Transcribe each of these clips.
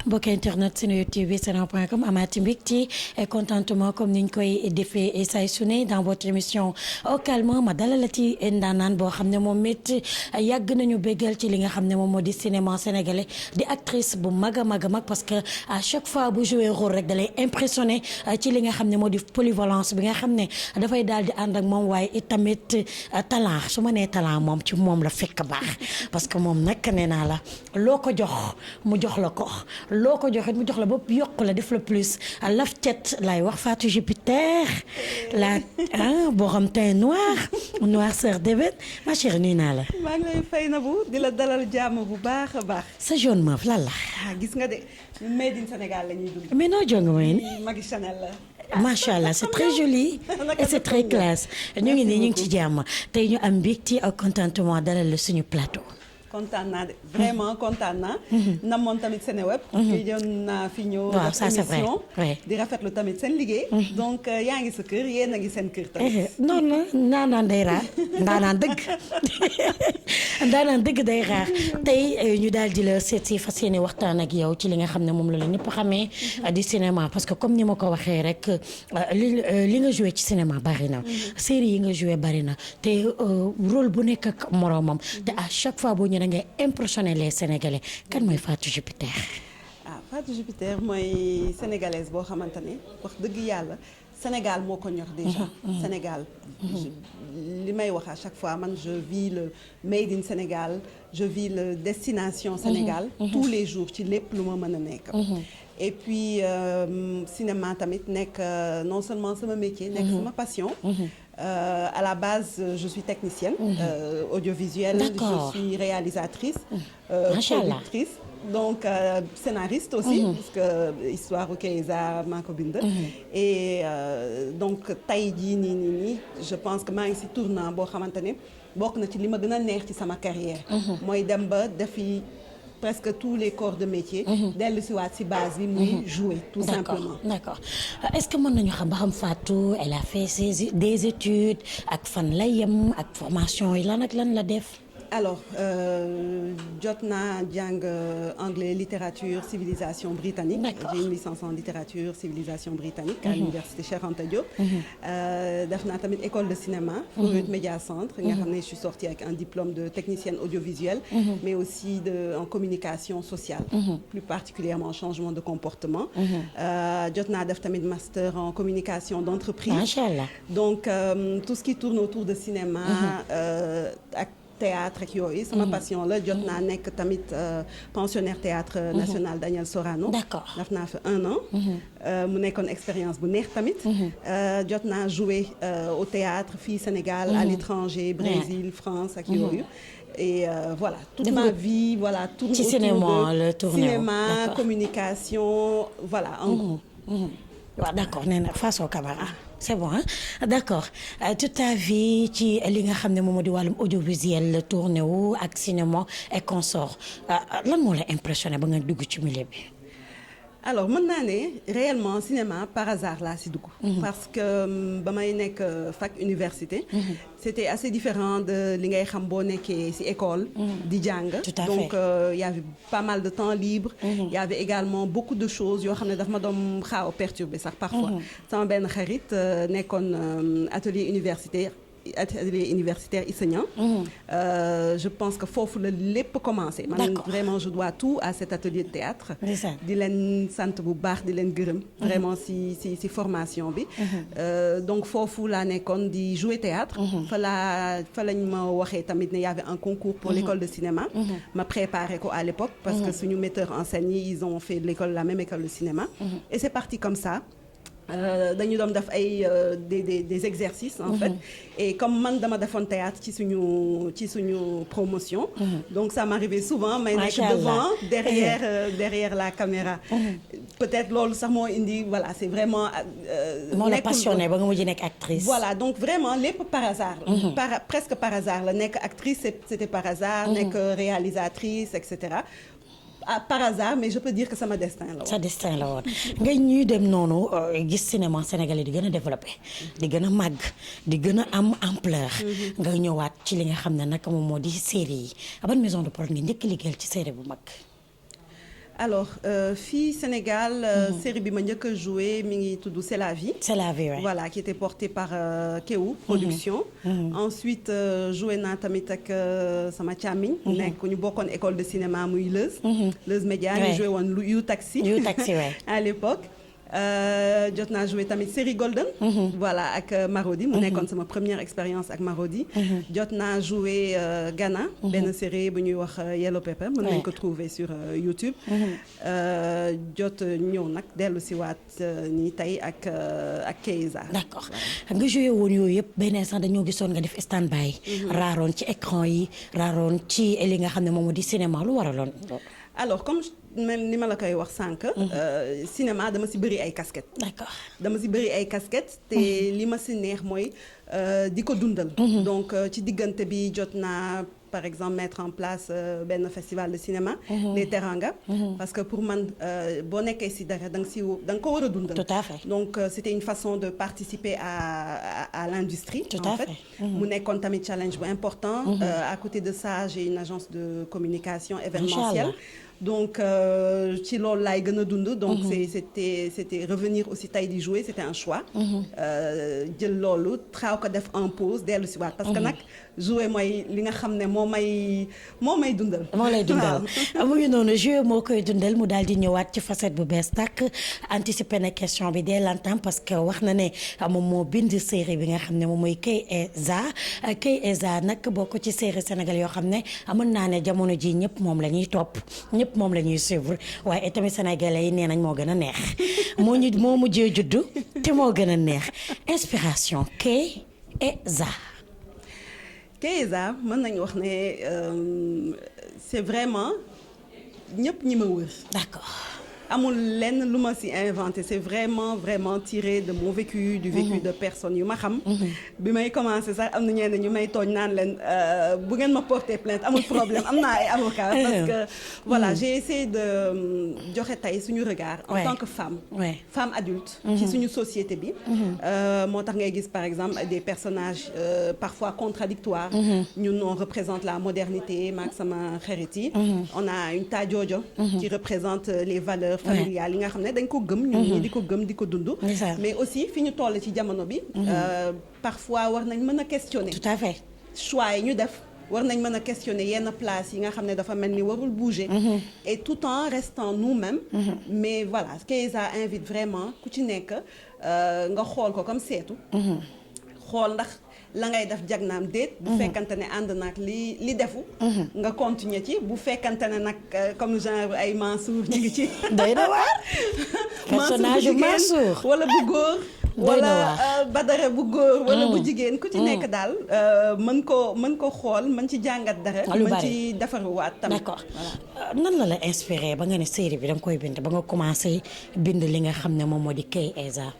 mbokki internet sunu YouTube senewood.com amaati mbégte et contentement comme niñ koy defee say su ne dans votre émission au calme ma dalalati ndaanaan boo xam ne moom it yàgg nañu béggal ci li nga xam ne moom moo di cinéma sénégalais di actrice bu mag a mag a mag parce que à chaque fois bu joué rôle rek da lay impressionné ci li nga xam ne moo di polyvalence bi nga xam ne dafay daal di ànd ak moom waaye itamit talent su ma nee talent moom ci moom la fekk baax parce que moom nag nee naa la loo ko jox mu jox la ko loo ko joxit mu jox la ba yokk la def la plus laf cet lay wax Fatou Jupiter la boo xam teint noir sœur d'ébène ma chérie nuyu naa la. maa ngi lay fay na bu di la dalal jàmm bu baax a baax. sa jaune meuf lan la. gis nga de made in Sénégal la ñuy dund. mais noo jonge mooy ni. Magui Chanel la. macha allah c'est très joli et c'est très classe ñu ngi nii ñu ngi ci jàmm tey ñu am mbégte ak contentement dalal la suñu plateau. kontaan naa de vraiment kontaan naa. namoon tamit Seneweb. kii doon naa fi ñëw. waaw ça c'est vrai di rafetlu tamit seen liggéey. donc yaa ngi sa kër yéen a ngi seen kër tamit. non ndaanaan day raar ndaanaan dëgg day raar tey ñu daal di la seet si fas yéene waxtaan ak yow ci li nga xam ne moom la ñëpp xamee di cinéma parce que comme ni ma ko waxee rek li nga joué ci cinéma bari na. série yi nga joué bari na te rôle bu nekk ak moroomam te à chaque fois boo ñëwee da ngay impressionner les Sénégalais kan mooy Fatou Jupiter. Fatou Jupiter mooy sénégalaise boo xamante ne wax dëgg yàlla Sénégal moo ko ñor déjà. Sénégal li may wax à chaque fois man je vis le made in Sénégal je vis le destination Sénégal. tous les jours ci lépp lu ma mën a nekk. et puis cinéma tamit nekk non seulement sama métier. nekk sama passion. À la base je suis technicienne. audiovisuelle. D'accord. Je suis réalisatrice. Productrice. Donc scénariste aussi. parce que histoire Kayza maa ko bind. et donc tey jii nii je pense que maa ngi ci tournant boo xamante ne bokk na ci li ma gën a neex ci sama carrière. mooy dem ba defi presque tous les corps de métier. dellu si waat si base bi muy jouer tout simplement. D'accord est-ce que mën nañu xam ba xam Fatou elle a fait des études ak fan la yem ak formation yi lan ak lan la def. alors jot naa jàng anglais littérature civilisation britannique. D'accord. J'ai une licence en littérature civilisation britannique. à l'université Cheikh Anta Diop. def naa tamit école de cinéma. Floride Média Centre. nga xam ne je suis sortie avec un diplôme de technicienne audiovisuelle. mais aussi en communication sociale. plus particulièrement changement de comportement. jot naa def tamit master en communication d'entreprise. Macha allah. donc tout ce qui tourne autour de cinéma. ak théâtre ak yooyu sama passion la jot naa nekk tamit pensionnaire théâtre national Daniel Sorano. D'accord. def naa fa 1 an. mu nekkoon expérience bu neex tamit. jot naa jouer au théâtre fii Sénégal à l'étranger Brésil France ak yooyu. et voilà toute ma vie voilà tourne ci autour cinéma de la tourné cinéma communication voilà en gros. waaw d'accord nee na Fatou Camara c'est bon hein d'accord toute ta vie ci li nga xam ne moom moo di wàllum audiovisuel la tourné wu ak cinéma et consort lan moo la impressionné ba nga dugg ci milieu bi. alors mën naa ne réellement cinéma par hasard laa si dugg. parce que ba may nekk fac université. c'était assez différent de li ngay xam boo nekkee ci école. di jàng. Tout à fait. donc y avait pas mal de temps libre. y avait également beaucoup de choses yoo xam ne daf ma doon xaaw a perturbé sax parfois. sama benn xarit nekkoon atelier universitaire Issa Niang. je pense que foofu la lépp commencé. man D'accord. vraiment je dois tout à cet atelier de théâtre. Ndeysaan. di leen sant bu baax di leen gërëm. vraiment ci formation bi. donc foofu laa nekkoon di jouer théâtre. fa lañ ma waxee tamit ne y avait un concours pour l'école de cinéma. ma préparé ko à l'époque parce que suñu metteur en scène yi ils ont fait la même école de cinéma. et c'est parti comme ça. dañu doon def ay des exercices en fait et comme man dama defoon théâtre ci suñu promotion. donc ça m'arrivait souvent may nekk devant derrière la caméra. peut-être loolu sax moo indi voilà c'est vraiment. moo la passionné ba nga mujj nekk actrice. voilà donc vraiment lépp par hasard. presque par hasard la nekk actrice c'était par hasard. nekk réalisatrice et cetera. par hasard mais je peux dire que sama destin la woon. sa destin la woon nga ñuy dem noonu gis cinéma sénégalais di gën a développé di gën a màgg di gën a am ampleur. nga ñëwaat ci li nga xam ne nag moom moo di série yi ban maison de prod nga njëkk liggéeyal ci série bu mag. alors fii Sénégal série bi ma njëkk a joué mi ngi tudd C'est la vie. C'est la vie, ouais. Voilà, qui était portée par Kéwou Production. Ensuite joué naa tamit ak sama càmmiñ. nekk ñu bokkoon école de cinéma muy Leuz. Leuz Média ñu joué woon lu You Taxi. You Taxi, ouais. à l'époque. jot naa joué tamit série Golden. voilà ak Marodi mu nekkoon sama première expérience ak Marodi. jot naa joué Ghana. benn série bu ñuy wax Yellow Pepper mën nañu ko trouver sur YouTube. jot ñëw nag dellu si waat nii tey ak Keiza. d'accord nga joué woon yooyu yëpp beneen sax dañoo gisoon nga def stand by. raaroon ci écran yi raaroon ci li nga xam ne moom moo di cinéma lu waraloon. alors comme même ni ma la koy wax sànq. cinéma dama si bëri ay casquettes. d'accord dama si bëri ay casquettes. te li ma si neex mooy di ko dundal. donc ci diggante bi jot naa par exemple mettre en place benn festival de cinéma. les Teranga. parce que pour man boo nekkee si dara da nga ko war a dundal. tout à fait donc c'était une façon de participer à l'industrie. tout en à fait mu nekkoon tamit challenge bu important. à côté de ça j'ai une agence de communication événementielle. donc ci loolu laay gën a dund. donc c'était revenir aussi tey di jouer c'était un choix. jël loolu xaaw ko def en pause dellu si waat parce que nag jouer mooy li nga xam ne moo may dundal. moo lay dundal mu ngi noonu jouer moo koy dundal mu daal di ñëwaat ci facette bu bees tàkk anticiper na question bi dès longtemps parce que wax na ne moom moo bind série bi nga xam ne moom mooy Keiza nag bokk ci série Sénégal yoo xam ne mën naa ne jamono ji ñëpp moom la ñuy topp ñëpp moom la ñuy suivre waaye tamit sénégalais yi nee nañ moo gën a neex moo mujjee juddu te moo gën a neex inspiration Keiza. Keiza mën nañu wax ne c'est vraiment ñëpp ñi ma wër. d'accord. amul lenn lu ma ci inventé c'est vraiment tiré de mon vécu du vécu de personnes yu ma xam. bi may commencé sax am na ñenn ñu may tooñ naan leen bu ngeen ma porter plainte amul problème am naa ay avocats. parce que voilà j'ai essayé de joxe tey suñu regard. en tant que femme. femme adulte. ci suñu société bi. moo tax ngay gis par exemple des personnages parfois contradictoires. ñun on représente la modernité maak sama xarit yi. on a une Tadjojo. qui représente les valeurs familiale yi nga xam ne dañ ko gëm ñun ñi di ko gëm di ko dund mais aussi fi ñu toll ci jamono bi parfois war nañ mën a questionner tout à fait choix yi ñu def war nañ mën a questionner yenn place yi nga xam ne dafa mel ni warul bouger et tout en restant nous-mêmes mais voilà Keiza invite vraiment ku ci nekk nga xool ko comme seetu xool ndax la ngay def jagnaam déet bu fekkante ne ànd nag li defu nga continuer ci bu fekkante ne nag comme genre ay Mansour ñu ngi ci doy na waar personnage Mansour wala bu góor wala Badara bu góor wala bu jigéen ku ci nekk daal mën ko xool mën ci jàngat dara mën ci defaruwaat tamit. d'accord nan la inspiré ba nga ne série bi da nga koy bind ba nga commencé bind li nga xam ne moom moo di Keiza.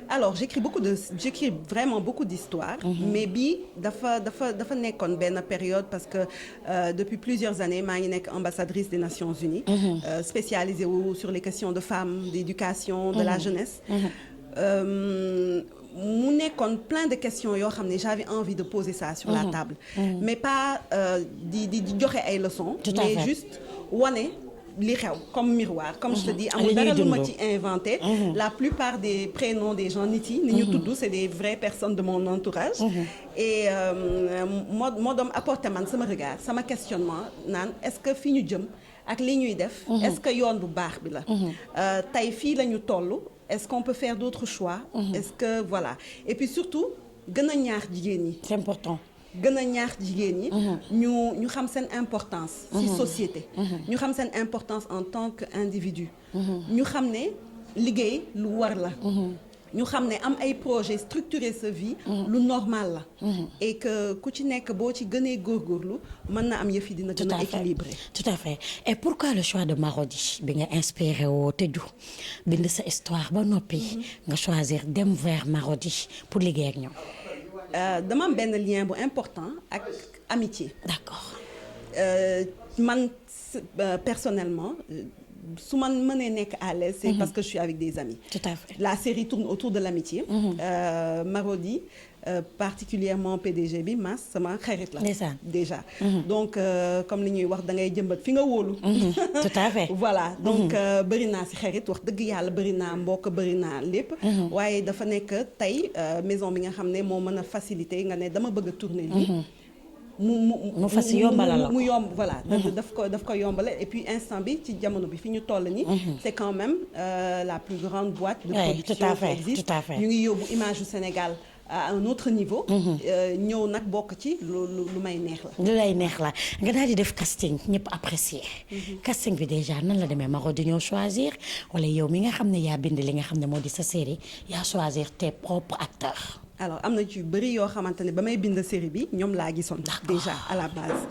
alors j'écris vraiment beaucoup d'histoires mais bii dafa nekkoon benn période parce que depuis plusieurs années maa ngi nekk ambassadrice des Nations Unies spécialisée sur les questions de femmes d'éducation de la jeunesse mu nekkoon plein de questions yoo xam ne j'avais envie de poser ça sur la table mais pas di joxe ay leçons mais juste wane li xew comme miroir comme je te dis amul dara lu ma ci inventé la plupart des prénoms des gens nit yi ni ñu tudd c'est des vraies personnes de mon entourage et moo doon apporter man sama regard sama questionnement naan est-ce que fi ñu jëm ak li ñuy def est-ce que yoon bu baax bi la tey fii la ñu toll est-ce qu'on peut faire d'autres choix est-ce que voilà et puis surtout gën a ñaax jigéen ñi c'est important gën a ñaax jigéen ñi ñu xam seen importance ci société ñu xam seen importance en tant qu'individu ñu xam ne liggéey lu war la ñu xam ne am ay projet structurer sa vie lu normal la et que ku ci nekk boo ci gënee góorgóorlu mën na am yëf yi dina gën a équilibré tout à fait et pourquoi le choix de Marodi bi nga inspiré woo tëju bind sa histoire ba noppi nga choisir dem vers Marodi pour liggéey ak ñoom dama am benn lien bu important ak amitié. d'accord. man personnellement su ma mënee nekk à l'aise c'est parce que je suis avec des amis. tout à fait. La série tourne autour de l'amitié. Marodi particulièrement PDG bi Mass sama xarit la. Ndeysaan. déjà. Donc comme li ñuy wax da ngay jëmbat fi nga wóolu. Tout à fait. voilà donc bëri naa si xarit wax dëgg yàlla bëri naa mbokk bëri naa lépp. waaye dafa nekk tey maison bi nga xam ne moo mën a faciliter nga ne dama bëgg a tourner lii. mu fas yombalal la ko mu yomb voilà. daf ko yombale et puis instant bi ci jamono bi fi ñu toll nii. c'est quand même la plus grande boîte de production tout à fait, qui existe. tout à fait. ñu ngi yóbbu image du Sénégal à un autre niveau. ñëw nag bokk ci lu may neex la. lu lay neex la nga daal di def casting ñëpp apprécier. casting bi déjà nan la demee Marodi ñoo choisir wala yow mi nga xam ne yaa bind li nga xam ne moo di sa série yaa choisir tes propres acteurs. alors am na ci yu yoo xamante ne ba may bind série bi ñoom laa gisoon déjà à la base.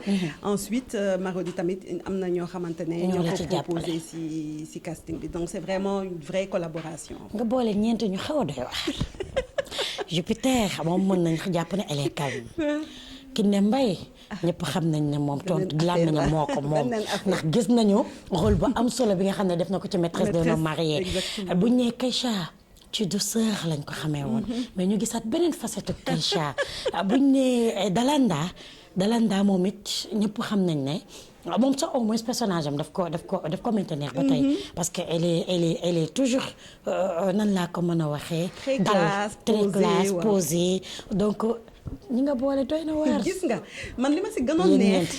Ensuite Marodi tamit am na ñoo xamante ne ñoo ko proposé ci casting bi donc c'est vraiment une vraie collaboration. nga boole ñeent ñu xaw a doy wax Jupiter moom mën nañ jàpp ne elle est calme Kiné Mbaye ñëpp xam nañ ne moom tontu làmmiñam moo ko moom ndax gis nañu rôle bu am solo bi nga xam ne def na ko ci maîtresse d'un homme marié buñ nee Keïcha ci douceur lañ ko xamee woon mais ñu gisaat beneen facette Keïcha buñ nee Dalanda moom it ñëpp xam nañ ne moom sax au moins personnage am daf ko maintenir ba tey parce que elle est toujours nan laa ko mën a waxee très classe posée donc ñi nga boole doy na waar. gis nga man li ma si gënoon neex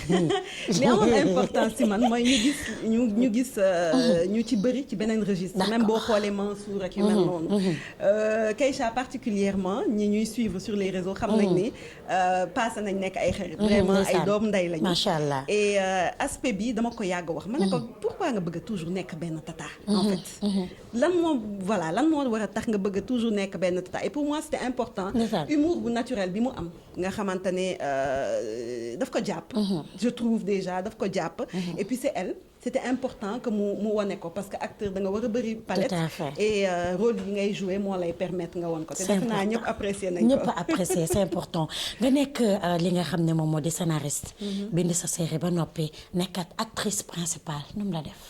li amoon importance si man mooy ñu gis ñu ci bëri ci beneen registre. même boo xoolee Mansour ak yu mel noonu. Keïcha particulièrement ñi ñuy suivre sur les réseaux xam nañ ni passé nañ nekk ay xarit. vraiment ay doom ndey lañu. macha allah et aspect bi dama ko yàgg wax. ma ne ko pourquoi nga bëgg a toujours nekk benn tata. en fait lan moo war a tax nga bëgg a toujours nekk benn tata et pour moi c'était important. humour bu naturel bi mu am nga xamante ne daf ko jàpp. je trouve déjà daf ko jàpp. et puis c'était important que mu wane ko parce que acteur da nga war a bëri palette. et rôle yi ngay jouer moo lay permettre nga wan ko. te def naa ñëpp apprécier nañ ko. ñëpp apprécier c'est important nga nekk li nga xam ne moom moo di scénariste. bind sa série ba noppi nekkat actrice principale nu mu la def.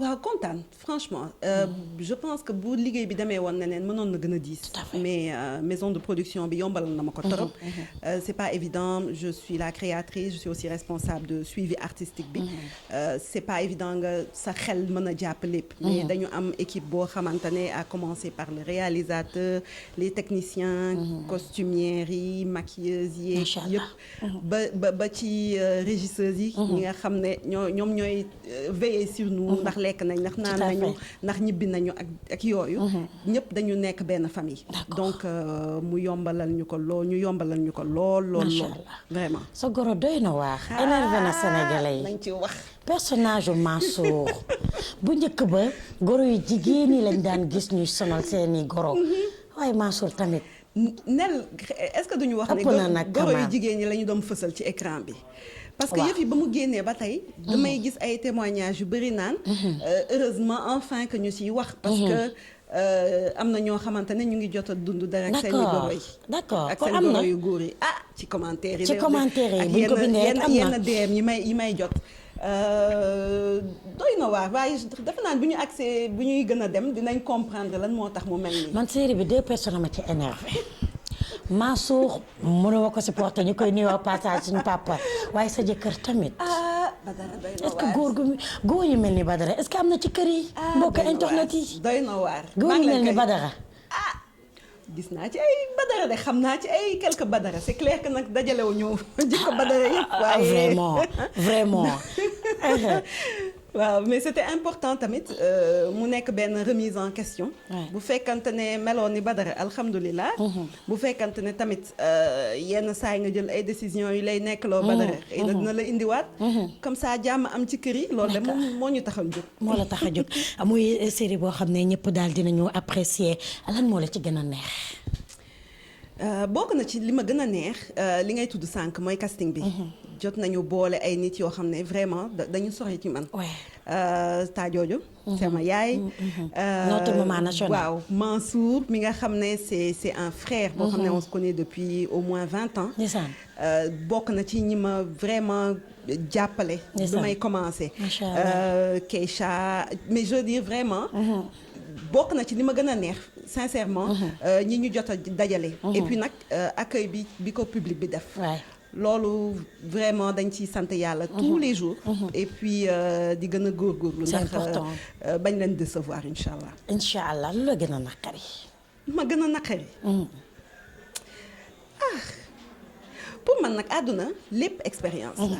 waaw kontaan franchement je pense que bu liggéey bi demee woon neneen mënoon na gën a diis mais maison de production bi yombalal na ma ko torop c'est pas évident je suis la créatrice je suis aussi responsable de suivi artistique bi c'est pas évident nga sa xel mën a jàpp lépp mais dañu am équipe boo xamante ne à commencer par le réalisateur les techniciens costumières yi maquilleuses yi yëpp ba ci régisseuses yi ñi nga xam ne ñoom ñooy veiller sur nous ndax lekk nañ ndax naan nañu ndax ñibbi nañu ak yooyu ñëpp dañu nekk benn famille donc mu yombalal ñu ko lool vraiment sa goro doy na waax énervé na sénégalais yi nañ ci wax personnage u Mansour bu njëkk ba goro yu jigéen yi lañ daan gis ñuy sonal seeni goro waaye Mansour tamit nel est-ce que duñu wax ne goro yu jigéen ñi la ñu doon fësal ci écran bi parce que yëf yi ba mu génnee ba tey damay gis ay témoignages yu bëri naan heureusement enfin que ñu siy wax parce que am na ñoo xamante ne ñu ngi jot a dund dara ak seen goro yi d'accord ak seen goro yu góor yi ci commentaire yi buñ ko bindee ak yenn DM yi may jot doy na waar waaye dafa naan bu ñu accès bu ñuy gën a dem dinañ comprendre lan moo tax mu mel nii man série bi 2 personnes ma ci énervé Mansour mënuma ko supporter ñu koy nuyoo passage suñu papa waaye sa jëkkër tamit. Badara doy na waar est-ce que góor yu mel ni Badara est-ce que am na ci kër yi. mbokk internet yi doy na waar. góor yu mel ni Badara. gis naa ci ay Badara de xam naa ci ay quelques Badara c'est clair que nag dajalewuñu jikko Badara yëpp. waaye vraiment. waaw mais c'était important tamit mu nekk benn remise en question. bu fekkante ne meloon ni Badara alhamdulilah. bu fekkante ne tamit yenn saa yi nga jël ay décisions yu lay nekk loo Badara. xëy na dina la indiwaat. comme ça jàmm am ci kër yi. loolu de moom moo ñu tax a jóg. moo la tax a jóg muy série boo xam ne ñëpp daal dinañu apprécier lan moo la ci gën a neex. bokk na ci li ma gën a neex li ngay tudd sànq mooy casting bi. jot nañu boole ay nit yoo xam ne vraiment dañu sori ci man. Tadiodio. sama yaay. notre maman nationale. waaw Mansour mi nga xam ne c'est un frère. boo xam ne on se connaît depuis au moins 20 ans. bokk na ci ñi ma vraiment jàppale. bi may commencer. Keïcha mais je veux dire vraiment. bokk na ci li ma gën a neex sincèrement ñi ñu jot a dajale et puis nag accueil bi ko public bi def loolu vraiment dañ ciy sant yàlla tous les jours et puis di gën a góorgóorlu c'est important bañ leen décevoir incha allah lu la gën a naqari ma gën a naqari pour man nag àdduna lépp expérience la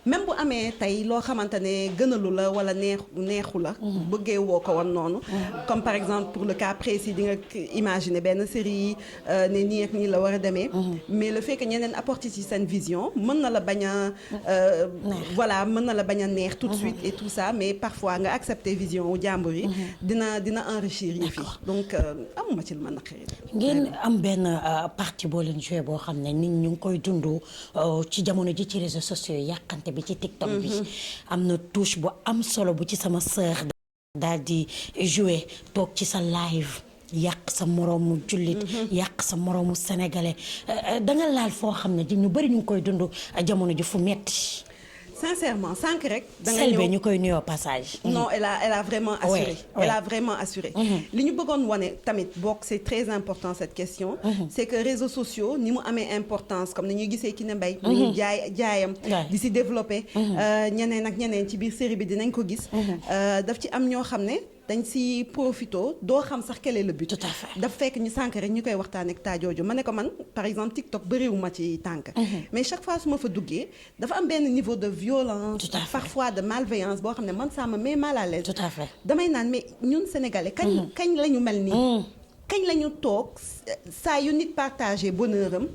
même bu amee tey loo xamante ne gënalu la wala neexu la bëggee woo ko woon noonu comme par exemple pour le cas précis di nga imaginer benn série ne nii ak nii la war a demee mais le fait que ñeneen apporter ci seen vision mën na la bañ a voilà mën na la bañ a neex tout de suite et tout ça mais parfois nga accepter vision wu jàmbur yi dina enrichir yi fi donc amuma ci lu ma naqari ngeen am benn partie boo leen joué boo xam ne nit ñu ngi koy dund ci jamono ji ci réseaux sociaux yi yàqante bi ci TikTok bi am na touche bu am solo bu ci sama sœur daal di jouer toog ci sa live yàq sa moroomu jullit yàq sa moroomu sénégalais da nga laal foo xam ne ñu bari ñu ngi koy dund jamono ji fu metti sincèrement sànq rek. da nga Selbé ñu koy nuyoo passage. non elle a vraiment assuré. elle a vraiment assuré. li ñu bëggoon wane tamit bokk c'est très important cette question. c'est que réseaux sociaux ni mu amee importance comme ni ñuy gisee Kiné Mbaye. ni ñu jaayam. di si développer. ñeneen ak ñeneen ci biir série bi dinañ ko gis. daf ci am ñoo xam ne. dañ si profito doo xam sax quel est le but. tout à fait daf fekk ñu sànq rek ñu koy waxtaan ak taajooju ma ne ko man par exemple TikTok bëriwuma ci tànk. mais chaque fois su ma fa duggee dafa am benn niveau de violence. parfois de malveillance boo xam ne man ça me met mal à l'aise. tout à fait damay naan mais ñun sénégalais. kañ la ñu mel nii. kañ la ñu toog saa yu nit partagé bonheur am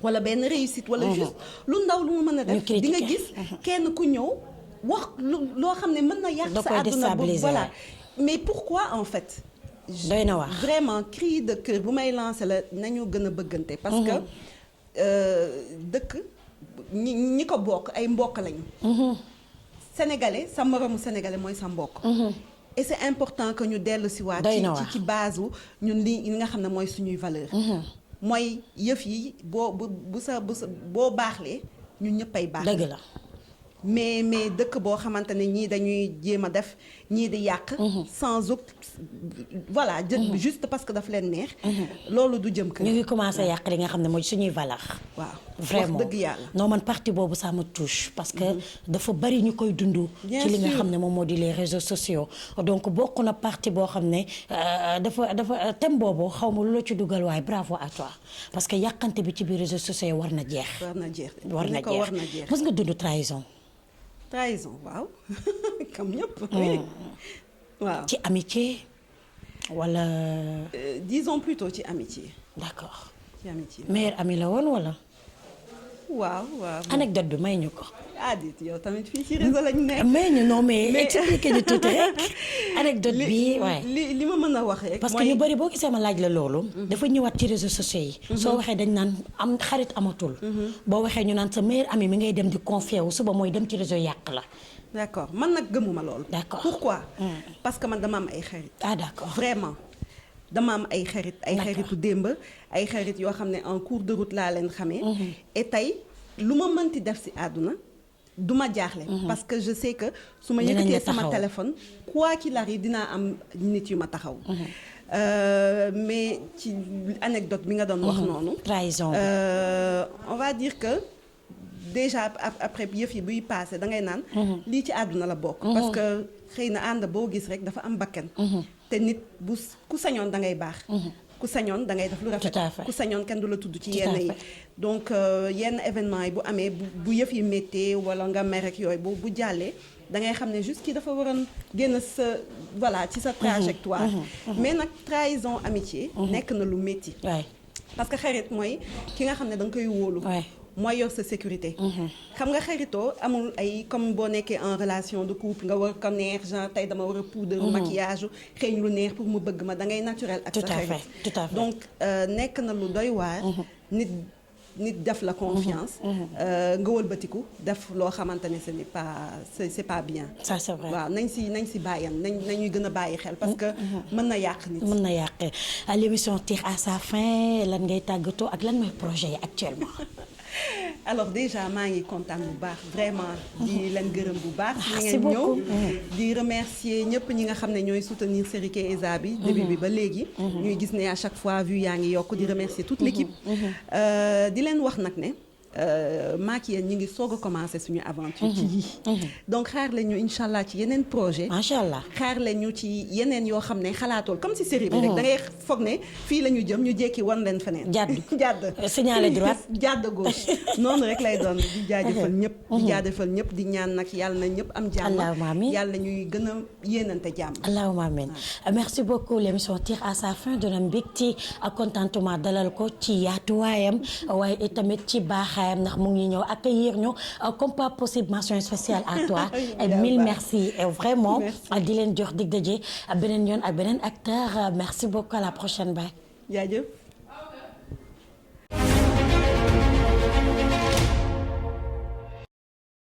wala benn réussite. wala juste lu ndaw lu mu mën a def. di nga gis kenn ku ñëw wax loo xam ne mën na yàq sa àdduna boobu voilà. mais pourquoi en fait. doy na wax vraiment cri de cœur bu may lancer la nañu gën a bëggante. parce que dëkk ñi ko bokk ay mbokk lañu. sénégalais sa moromu sénégalais mooy sa mbokk. et c'est important que ñu dellu si waat ci base ñun li nga xam ne mooy suñuy valeur. mooy yëf yi boo baaxlee ñun ñëpp ay baax. dëgg la. mais dëkk boo xamante ne ñii dañuy jéem a def ñii di yàq. sans aucun voilà juste parce que daf leen neex. loolu du jëm kër. ñu ngi commencé yàq li nga xam ne mooy suñuy valeur. waaw vraiment wax dëgg yàlla. non man partie boobu ça me touche parce que dafa bari ñu koy dund. ci li nga xam ne moom moo di les réseaux sociaux. donc bokk na partie boo xam ne dafa thème boobu xaw ma lu la ci dugal waaye bravo à toi parce que yàqante bi ci biir réseaux sociaux war na jeex. war na jeex mës nga dund trahison. trahison waaw comme ñëpp. waaw ci amitié wala. disons plutôt ci amitié. d'accord ci amitié. meilleur ami la woon wala. waaw. anecdote bi may ñu ko. dit yow tamit fii ci réseau lañu nekk. may ñu non mais expliquer ñu tuuti rek. anecdote bi waaye. li ma mën a wax rek. parce que ñu bari boo gisee ma laaj la loolu. dafa ñëwaat ci réseaux sociaux yi. soo waxee dañ naan am xarit amatul. boo waxee ñu naan sa meilleur ami mi ngay dem di confier wu suba mooy dem ci réseau yàq la. d'accord man nag gëmuma loolu. d'accord pourquoi. parce que man dama am ay xarit. d'accord vraiment. dama am ay xarit ay xaritu démb ay xarit yoo xam ne en cours de route laa leen xamee. et tey lu ma mënti def ci àdduna du ma jaaxle. parce que je sais que su ma yëkkatee sama téléphone quoi qu'il arrive dinaa am nit yu ma taxaw. mais ci anecdote bi nga doon wax noonu. trahison on va dire que déjà après yëf yi buy passé da ngay naan. lii ci àdduna la bokk. parce que xëy na ànd boo gis rek dafa am bakkan. te nit ku sañoon da ngay baax. ku sañoon da ngay def lu rafet. ku sañoon kenn du la tudd ci yenn yi. donc yenn événement yi bu amee bu yëf yi méttee wala nga mer ak yooyu bu jàllee da ngay xam ne juste kii dafa waroon génn sa voilà ci sa trajectoire. mais nag trahison amitié. nekk na lu métti. parce que xarit mooy ki nga xam ne da nga koy wóolu. mooy yor sa sécurité. xam nga xaritoo amul ay comme boo nekkee en relation de couple nga war ko neex genre tey dama war a poudre maquillage xëeñ lu neex pour mu bëgg ma da ngay naturel ak sa xarit. tout à fait donc nekk na lu doy waar. nit def la confiance. nga wëlbatiku def loo xamante ne ce n'est pas c'est pas bien. ça c'est vrai waaw nañ si bàyyan nañuy gën a bàyyi xel parce que mën na yàq nit. mën na yàq l'émission tire à sa fin lan ngay tàggatoo ak lan mooy projet yi actuellement. alors déjà maa ngi kontaan bu baax vraiment di leen gërëm bu baax ci Merci ngeen ñëw beaucoup. di remercier ñëpp ñi nga xam ne ñooy soutenir série Keza bi début bi ba léegi ñuy gis ne à chaque fois vue yaa ngi yokk di remercier toute l'équipe di leen wax nag ne maak yéen ñi ngi soog a commencé suñu aventure ci yii donc xaar leen ñu incha allah ci yeneen projet macha allah. xaar leen ñu ci yeneen yoo xam ne xalaatool comme si série bi rek da ngay foog ne fii la ñu jëm ñu jékki wan leen feneen jàdd Signalé droite. jàdd gauche noonu rek lay doon di jaajëfal ñëpp di jaajëfal ñëpp di ñaan nag yàlla na ñëpp am jàmm Allahumma amiin. yàlla ñuy gën a yéenante jàmm Allahumma amin. Merci beaucoup. L'émission tire à sa fin. Dina mbégte ak contentement dalal ko ci yaatuwaayam waaye itamit ci baaxaayam ndax mu ngi ñëw accueillir ñu comme pas possible. Mention spéciale à toi. Et mille merci. Et vraiment di leen jox dig daje beneen yoon ak beneen acteur. Merci beaucoup. À la prochaine. Bye. jaajëf